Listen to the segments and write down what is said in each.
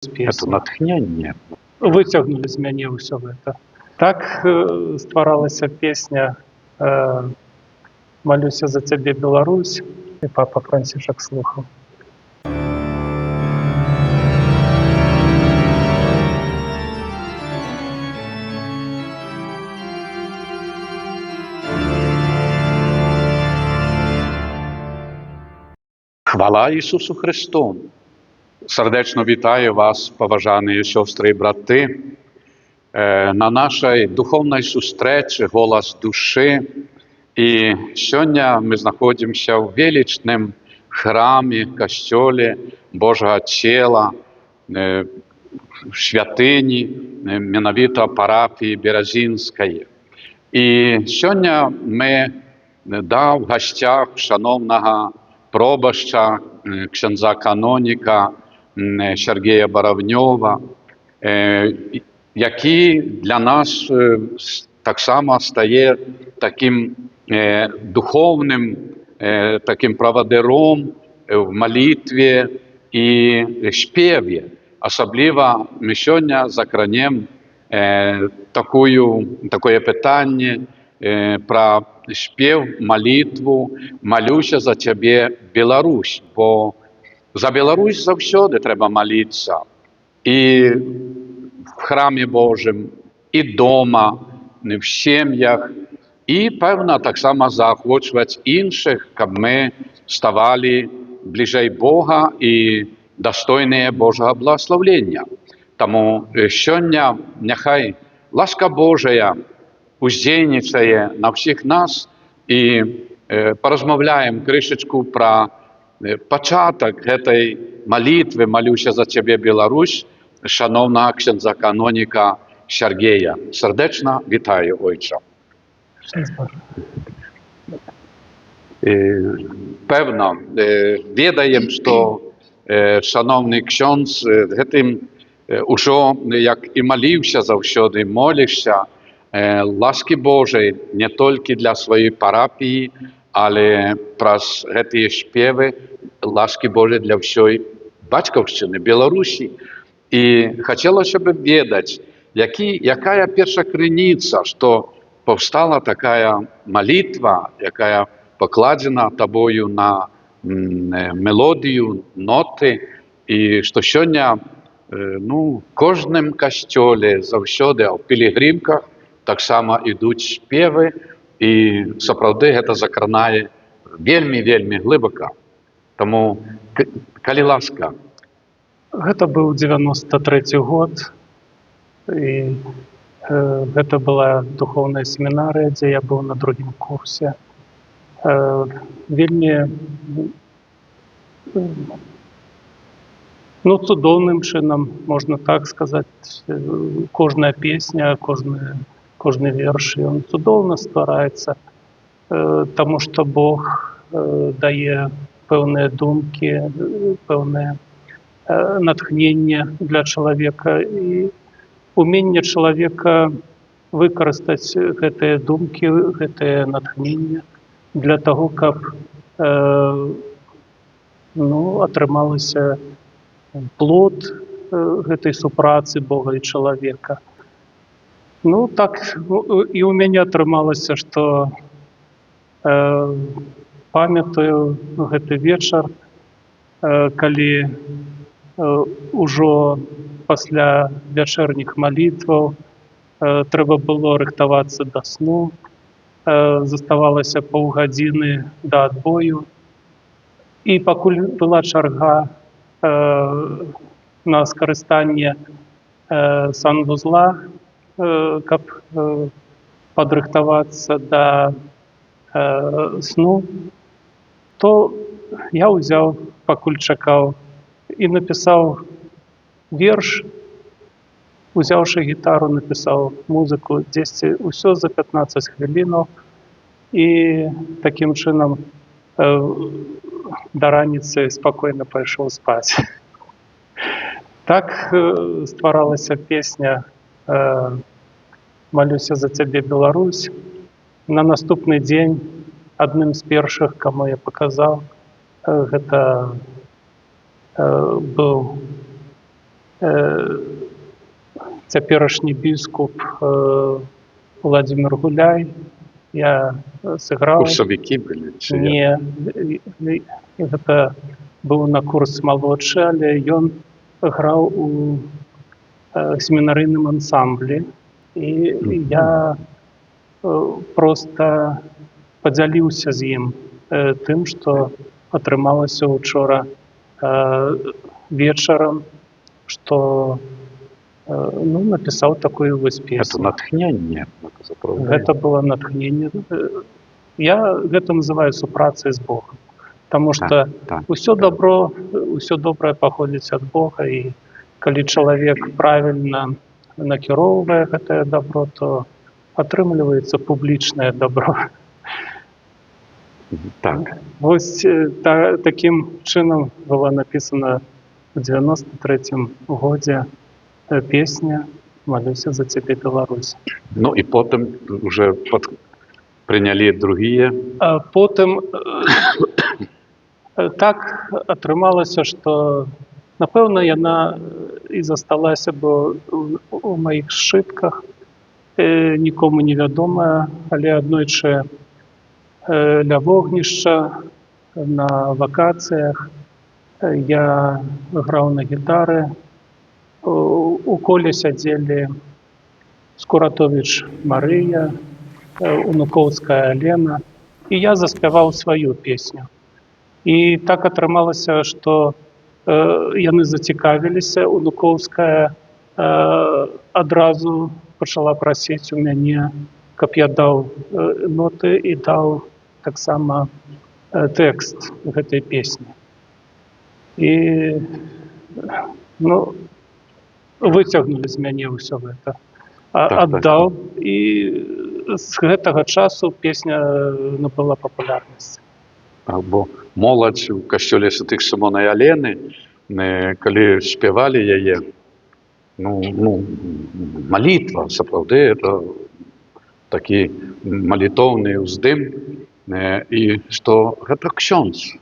Это натхнення. Выцягнулі з мяне ўсё гэта. Так стваралася песня «Малюся за цябе, Беларусь», і папа Францішак слухаў. Хвала Ісусу Христу! Сердечно вітаю вас, поважані сестри і брати, на нашій духовній зустрічі «Голос душі». І сьогодні ми знаходимося в величному храмі, костьолі Божого тіла, святині, менавіто парафії Березинської. І сьогодні ми в гостях шановного пробаща, księdza каноніка Сергія Баравньова, який для нас так само стає таким духовним, таким проводиром в молитві і співі. Особливо ми сьогодні закранемо таке питання про спів, молитву «Молюся за тебе, Білорусь», бо за Білорусь завжди треба молитися. І в храмі Божому, і вдома, в сім'ях, і, певно, так само заохочувати інших, щоб ми ставали ближче Бога і достойні Божого благословення. Тому сьогодні нехай ласка Божа уздійничає на всіх нас, і порозмовляємо кришечку про початок цієї молитви «Молюся за тебе, Білорусь» шановного księdza каноніка Сергія. Сердечно вітаю, отче. Певно, відаємо, що шановний ksiądz гэтым уже, як і молився завжди, молишся, ласки Божої не тільки для своєї парафії, але праз гэтыя спеви ласки Божої для всієї батьківщини, Білорусі. І хотілося б ведати, яка перша криниця, що повстала така молитва, яка покладена тобою на мелодію, ноти, і що сьогодні в кожному костьолі завжди, а в пілігримках так само йдуть співи, і справді це закранає вельми глибоко. Тому, коли ласка. Гэта быў 93-й год, і гэта была духовная семінарыя, дзе я быў на другім курсе. Вельмі цудоўным чынам, можна так сказаць, кожная песня, кожны верш, ён цудоўна ствараецца, таму што Бог дае пэўныя думкі, пэўныя натхнення для чалавека, і уменне чалавека выкарыстаць гэтыя думкі, гэтыя натхнення для таго, каб атрымалася плод гэтай супрацы Бога і чалавека. Так і у мяне атрымалася, што памятаю гэты вечар, калі ўжо пасля вячэрніх малітваў трэба было рыхтавацца да сну, заставалася паўгадзіны да адбою, і пакуль была чарга на скарыстанне санвузла, каб падрыхтавацца да сну, то я ўзяў, пакуль чакаў, і напісаў верш, узяўшы гітару, напісаў музыку, дзесьці ўсё за 15 хвілінаў, і такім чынам да раніцы спакойна пайшоў спаць. Так стваралася песня «Молюся за тебе, Беларусь». На наступны дзень адным з першых, каму я паказаў, гэта быў цяперашні біскуп Владимир Гуляй. Я сыграў. Курсовики были? Чи як? Не, гэта быў на курс малодшы, але ён граў у семінарыйным ансамблі. І я проста падзяліўся з ім тым, што атрымалася учора вечарам, што напісаў такую вось Это песню. натхнение. Это заправляет. Гэта было натхненне. Я гэта называю супрацай з Богом. Таму што Так. ўсё добрае паходзіць ад Бога, і калі чалавек правільна накіроўвае гэтае добро, то атрымліваецца публічнае добро. Так. Вось такім чынам была напісана ў 93-м годзе песня «Малюся за цябе, Беларусь». Ну и потом уже приняли другие. А потым так атрымалася, што напэўна яна і засталася, бо у маіх сшытках нікому не вядомая, але аднойчы ля вогнішча на вакацыях я граў на гітары. У коле сядзелі Скуратовіч Марыя, Унукоўская Алена, і я заспяваў сваю песню. І так атрымалася, што яны зацікавіліся. Унукоўская адразу пачала прасіць у мяне, каб я даў ноты і даў таксама тэкст гэтай песні. І выцягнулі з мяне ўсё гэта. Аддаў, і з гэтага часу песня набыла папулярнасць. Бо моладзь у касцёле святых Сымона і Алены, калі спявалі яе, малітва, сапраўды, это такі малітоўны ўздым, і што гэта ксёндз.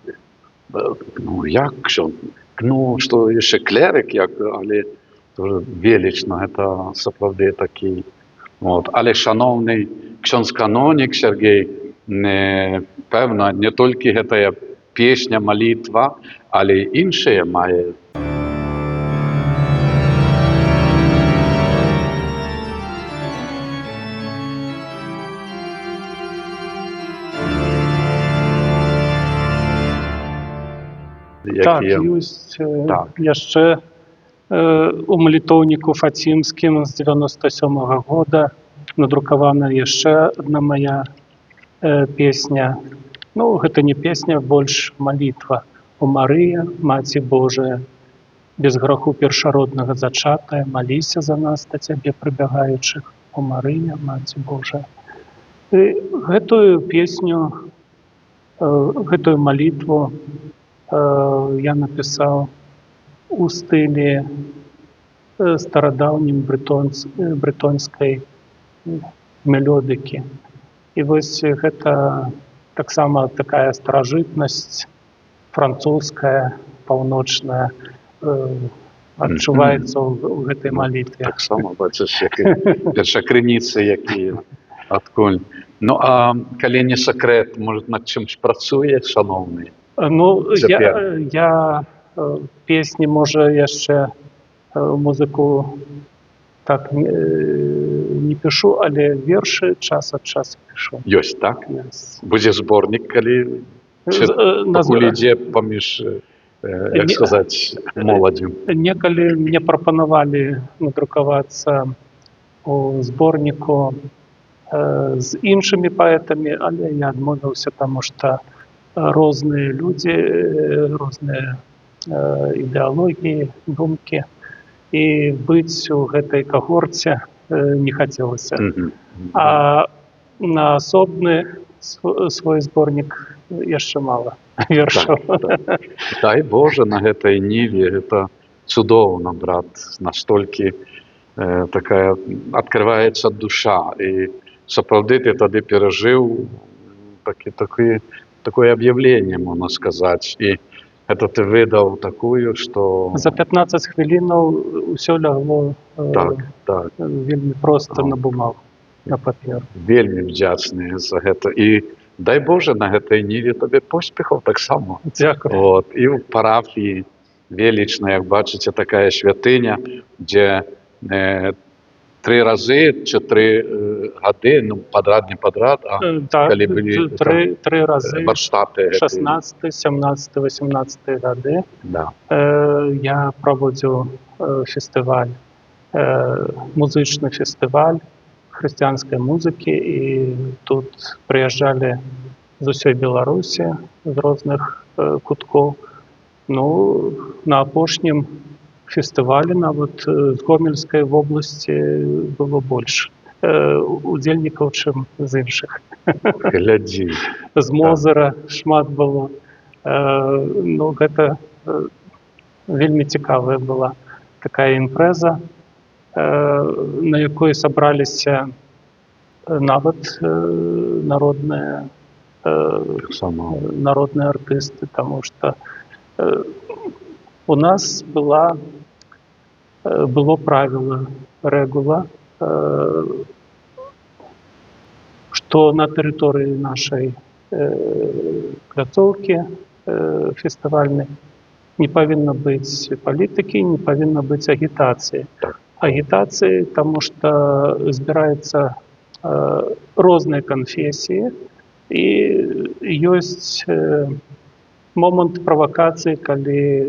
Як ксёндз? Што яшчэ клерык, але велічна, гэта сапраўды такі. Але шаноўны ксёндз-канонік Сергей, пэвна, не толькі гэтая песня, малітва, але і іншыя мае. Так, ёсць яшчэ у малітоўніку Фацімскім з 97-го года надрукавана яшчэ адна мая песня. Гэта не песня, больш малітва. «О Марыя, Маці Божая, без граху першароднага зачатая, маліся за нас да цябе прыбягаючых. О Марыя, Маці Божая». Гэтую песню, гэтую малітву я напісаў у стылі старадаўнім брэтонскай мелодыкі. І вось гэта таксама такая старажытнасць французская, паўночная, адчуваецца ў гэтай малітве. Таксама, бачыш, першакрыніцы якія, адкуль. А калі не сакрэт, можа, над чымсь працуе, шаноўны? Я песні, можа, яшчэ музыку так не пішу, але вершы час ад часу пішу. Ёсць, так? Будзе зборнік, калі пакуль ідзе паміж, як сказаць, моладзю? Некалі мне прапанавалі надрукавацца у зборніку з іншымі паэтамі, але я адмовіўся, таму што розныя людзі, розныя ідэалогіі, думкі, і быць у гэтай кагорце не хацелася. А на асобны свой зборнік яшчэ мала вершаў. Дай Божа, на гэтай ніве, гэта цудоўна, брат, настолькі такая адкрываецца душа, і сапраўды ты тады перажыў такое аб'яўленне, можна сказаць, і Это ти видав такую, що... За 15 хвилинаў усё лягло Так. вельмі проста Ага. на бумагу, на папер. Вельмі вдячны за гэта. І дай Боже, на гэтай ніве табе поспехаў таксама. Дзякую. От. І ў парафіі велічна, як бачыце, такая святыня, дзе 3 разы, 4 гады, ну, падрад, не падрад, а Так, калі былі три рази, варштаты. 16, 17, 18 годы Да. я проводив фестиваль, музичний фестиваль християнської музики, і тут приїжджали з усієї Білорусі, з різних кутків. Ну, на опошнім фестивалі навіть з Гомельської області було більше удзельнікаў, чым з іншых. Глядзі. З Мозера шмат было. Ну, гэта вельмі цікавая была такая імпрэза, на якой сабраліся нават народныя артысты, таму што у нас было правіла, рэгула, што на тэрыторыі нашай пляцоўкі фестывальнай не павінна быць палітыкі, не павінна быць агітацыі. Агітацыі, таму што збіраецца розныя канфесіі, і ёсць момант правакацыі, калі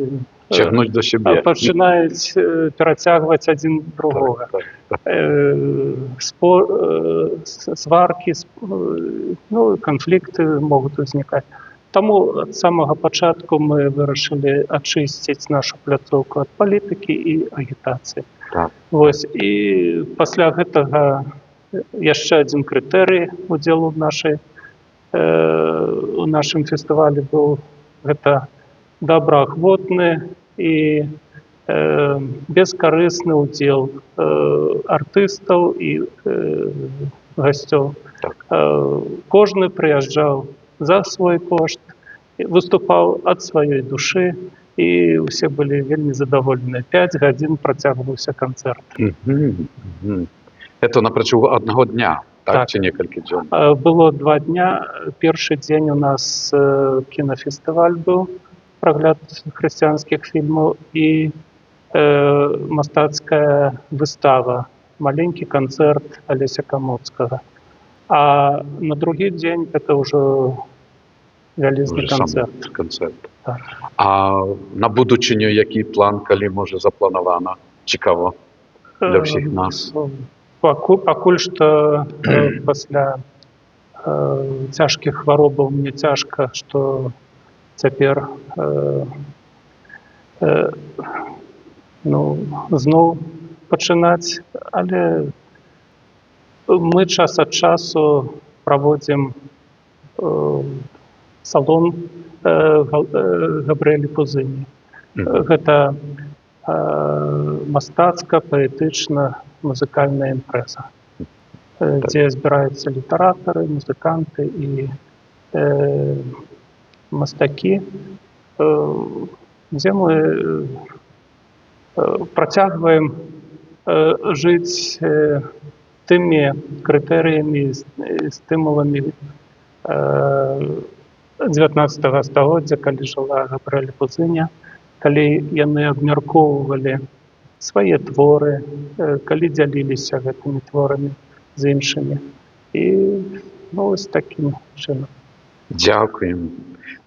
Цягнуць до сябе. Пачынаюць перацягваць адзін другога. Сваркі, ну, канфлікты могуць узнікаць. Таму ад самага пачатку мы вырашылі ачысціць нашу пляцоўку ад палітыкі і агітацыі. Вось, і пасля гэтага яшчэ адзін крытэрый удзелу у нашым фестывалі быў, гэта добраахвотны і бескарысны ўдзел артыстаў і гасцёў. Кожны прыязджаў за свой кошт, выступаў ад сваёй душы, і ўсе былі вельмі задаволеныя. 5 гадзін працягваўся канцэрт. Это на працягу аднаго дня, так? Ці некалькі дзён? Было 2 дня. Першы дзень у нас кінафестываль быў, прагляд хрысціянскіх фільмаў, і мастацкая выстава, маленькі канцэрт Алеся Камоцкага. А на другі дзень гэта ўжо вялізны канцэрт. А на будучыню які план, калі, можа, запланавана? Цікаво для ўсіх нас. Пакуль што пасля цяжкіх хваробаў мне цяжка, што цяпер зноў пачынаць, але мы час ад часу праводзім салон Габрыэлі Пузыні. Гэта мастацка-паэтычна-музыкальная імпрэза, дзе збіраюцца літаратары, музыканты і мастакі, дзе мы працягваем жыць тымі крытэрыямі і стымуламі 19 стагоддзя, калі жыла Габрыэля Пузыня, калі яны абмяркоўвалі свае творы, калі дзяліліся гэтымі творамі з іншымі. І вось такім чынам. Дзякуем.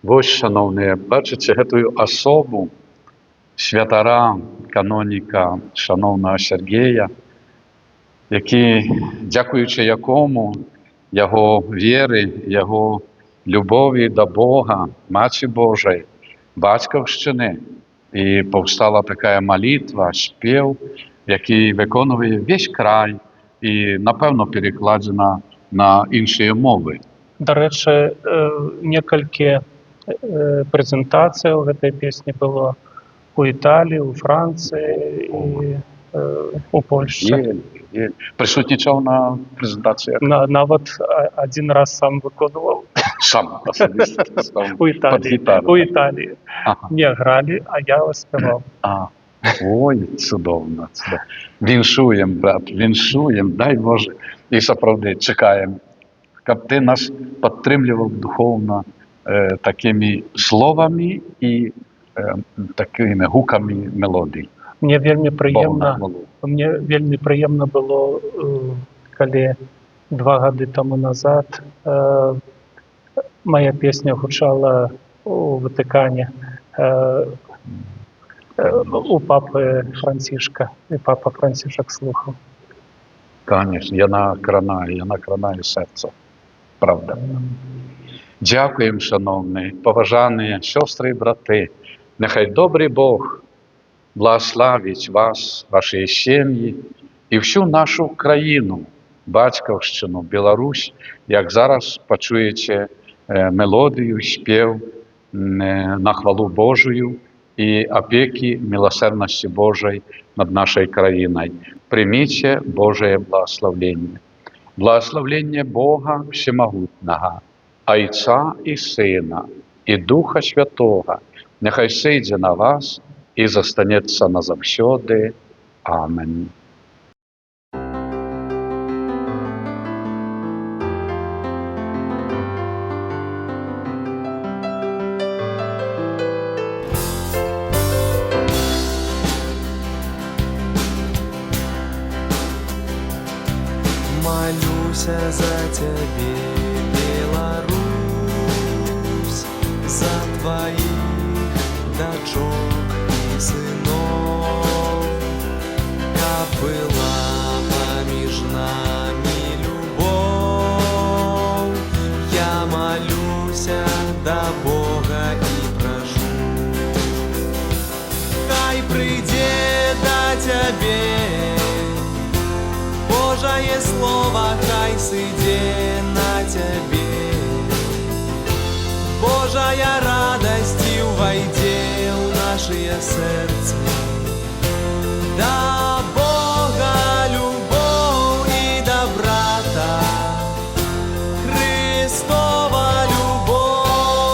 Вось, шановныя, бачыце гэтую асобу святара, каноніка, шановнага Сергея, які, дзякуючы якому, яго веры, яго любові да Бога, Маці Божай, бацькаўшчыны, і паўстала такая малітва, спеў, які выконвае весь край і, напэўна, перакладзена на іншыя мовы. Дарэчы, некалькі прэзентацыяў гэтай песні было у Італіі, у Францыі і у Польшчы. Прысутнічаў на прэзентацыях? Нават адзін раз сам выконваў. Сам особисто став У під Італії. гітару. У Італії. Ага. Не грали, а я співав. А, ой, чудовно. Віншуємо, брат, віншуємо, дай Боже. І справді чекаємо, щоб ти нас підтримував духовно такими словами і такими гуками мелодій. Мне вельмі Богу на прыемна хвалу. мне вельмі прыемна было, калі 2 гады таму назад моя песня гучала у Ватыкане у папы Францішка, і папа Францішак слухав. Конечно, я накранаю серце. Правда. Дякуємо, шановні, поважані сестри і брати. Нехай добрий Бог благословить вас, ваші сім'ї і всю нашу країну, Батьківщину, Білорусь, як зараз почуєте мелодію, спів на хвалу Божою і опеки милосердності Божої над нашою країною. Прийміть Божє благословення. Благословення Бога Всемогутнього, Отця і Сина, і Духа Святого, нехай сидя на вас і застанеться назавсьоди. Амінь. Молюся за тебе, Беларусь, за твоих дочок и сынов, как была поміж нами любовь. Я молюся до Бога и прошу, хай прийде до тебе Божие слово, хай сиде на тебе. Божая радость войде в наше сердце. Да Бога любовь и доброта, Христова любовь.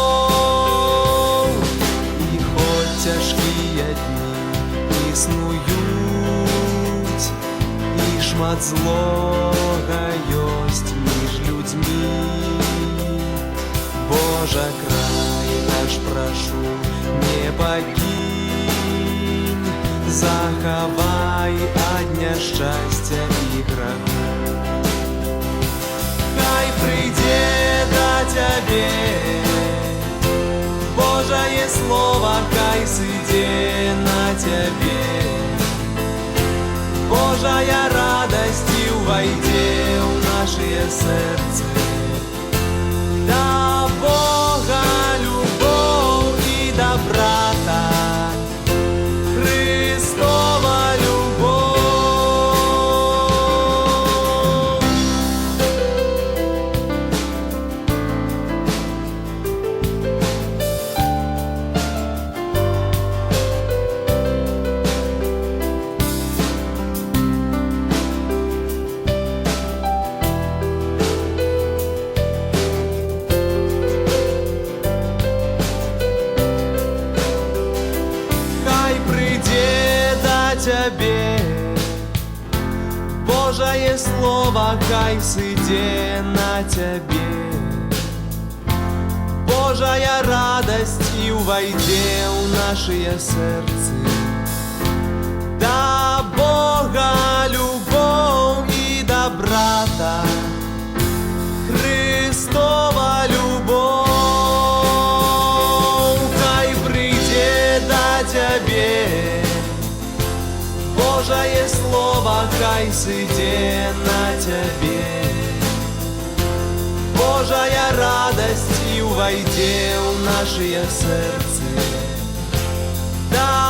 И хоть тяжкие дни існують, і шмат злога ёсць між людьми, Божа, край наш прошу, не пакінь, захавай ад няшчасця і граху. Хай прийде до тебе Божае слово, хай сиде на тебе. Божая радость войде в наше сердце. Да Бога любовь и доброта, Христова любовь. Хай прийде до тебе Божие слово, хай сиде на тебе. Божая радость войде в наше сердце. Да Бога любовь и доброта, Христова любовь. Хай прийде до тебе Божие слово, хай сиде на тебе. Божая радость войде в наше сердце. Да